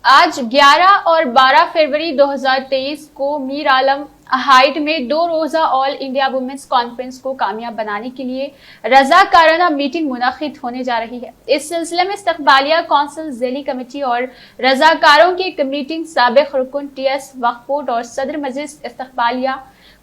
آج 11 اور 12 فروری 2023 کو میر عالم ہائٹ میں 2 روزہ آل انڈیا وومنس کانفرنس کو کامیاب بنانے کے لیے رضاکارانہ میٹنگ منعقد ہونے جا رہی ہے۔ اس سلسلے میں استقبالیہ کونسل ذیلی کمیٹی اور رضاکاروں کی ایک میٹنگ سابق رکن ٹی ایس وقف بورڈ اور صدر مجلس استقبالیہ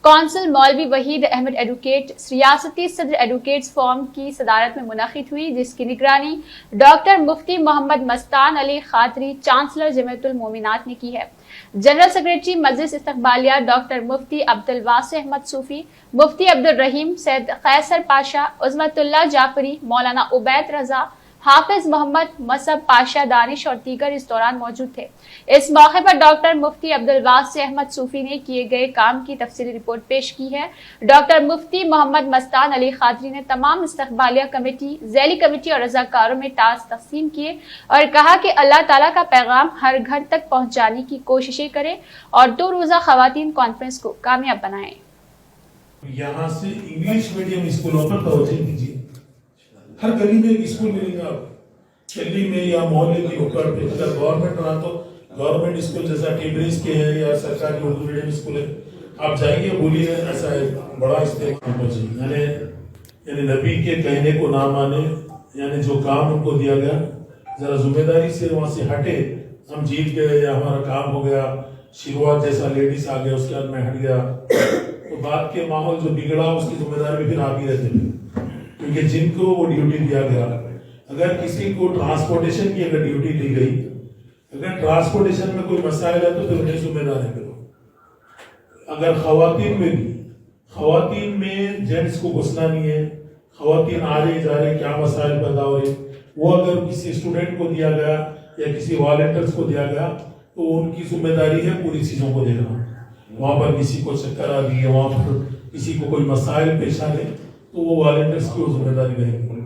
کونسل مولوی وحید احمد ایڈوکیٹ ریاستی صدر ایڈوکیٹس فورم کی صدارت میں منعقد ہوئی، جس کی نگرانی ڈاکٹر مفتی محمد مستان علی خاطری چانسلر جمعیت المومنات نے کی ہے۔ جنرل سیکریٹری مجلس استقبالیہ ڈاکٹر مفتی عبدالواسع احمد صوفی، مفتی عبدالرحیم سید قیصر پاشا، عظمت اللہ جعفری، مولانا عبید رضا، حافظ محمد مصعب پاشا دانش اور دیگر اس دوران موجود تھے۔ اس موقع پر ڈاکٹر مفتی عبدالواسع احمد صوفی نے کیے گئے کام کی تفصیلی رپورٹ پیش کی ہے۔ ڈاکٹر مفتی محمد مستان علی خاطری نے تمام استقبالیہ کمیٹی، ذیلی کمیٹی اور رضاکاروں میں ٹاسک تقسیم کیے اور کہا کہ اللہ تعالیٰ کا پیغام ہر گھر تک پہنچانے کی کوششیں کریں اور 2 روزہ خواتین کانفرنس کو کامیاب بنائیں۔ یہاں سے انگلش میڈیم اسکولوں پر توجہ دیجیے۔ ہر گلی میں ایک اسکول ملے گا، گلی میں یا محلے کی اوپر پہ اگر گورنمنٹ رہا تو گورنمنٹ اسکول جیسا ٹیبریز کے ہیں یا سرکاری اردو میڈیم اسکول ہے، آپ جائیے بولیے ایسا ہے بڑا استعمال پہنچے، یعنی نبی کے کہنے کو نہ مانے، یعنی جو کام ان کو دیا گیا ذرا ذمہ داری سے وہاں سے ہٹے، ہم جیت گئے یا ہمارا کام ہو گیا، شروعات جیسا لیڈیز آ گیا اس کے بعد میں ہٹ گیا، تو بعد کے ماحول جو بگڑا اس کی ذمہ داری بھی پھر آپ ہی رہتے ہیں، کیونکہ جن کو وہ ڈیوٹی دیا گیا، اگر کسی کو ٹرانسپورٹیشن کی اگر ڈیوٹی دی گئی، اگر ٹرانسپورٹیشن میں کوئی مسائل ہے تو پھر انہیں ذمہ دار ہے۔ اگر خواتین میں بھی، خواتین میں جینٹس کو گھسنا نہیں ہے، خواتین آ رہے جا رہے کیا مسائل پیدا ہو رہے، وہ اگر کسی اسٹوڈنٹ کو دیا گیا یا کسی والنٹرز کو دیا گیا تو ان کی ذمہ داری ہے پوری چیزوں کو دیکھنا۔ وہاں پر کسی کو چکر آ گئی ہے، وہاں پر کسی کو کوئی مسائل پیش آ گئے تو وہ والنٹرز کی ذمہ داری رہے گی۔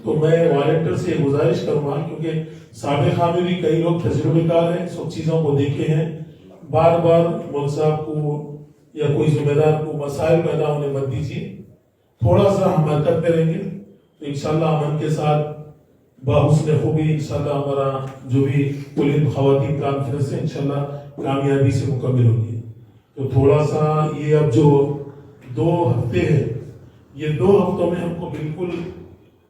تو میں والنٹر سے گزارش کروں گا، کیونکہ سابقہ میں بھی کئی لوگ تجربے کار ہیں، سب چیزوں کو دیکھے ہیں، بار بار ملک صاحب کو یا کوئی ذمہ دار کو مسائل پیدا ہونے مت دیجیے، تھوڑا سا ہم حرکت کریں گے تو انشاءاللہ امن کے ساتھ بحسن خوبی انشاءاللہ ہمارا جو بھی کل خواتین کانفرنس ہے انشاءاللہ کامیابی سے مکمل ہوگی۔ تو تھوڑا سا یہ اب جو 2 ہفتے ہیں، یہ 2 ہفتوں میں ہم کو بالکل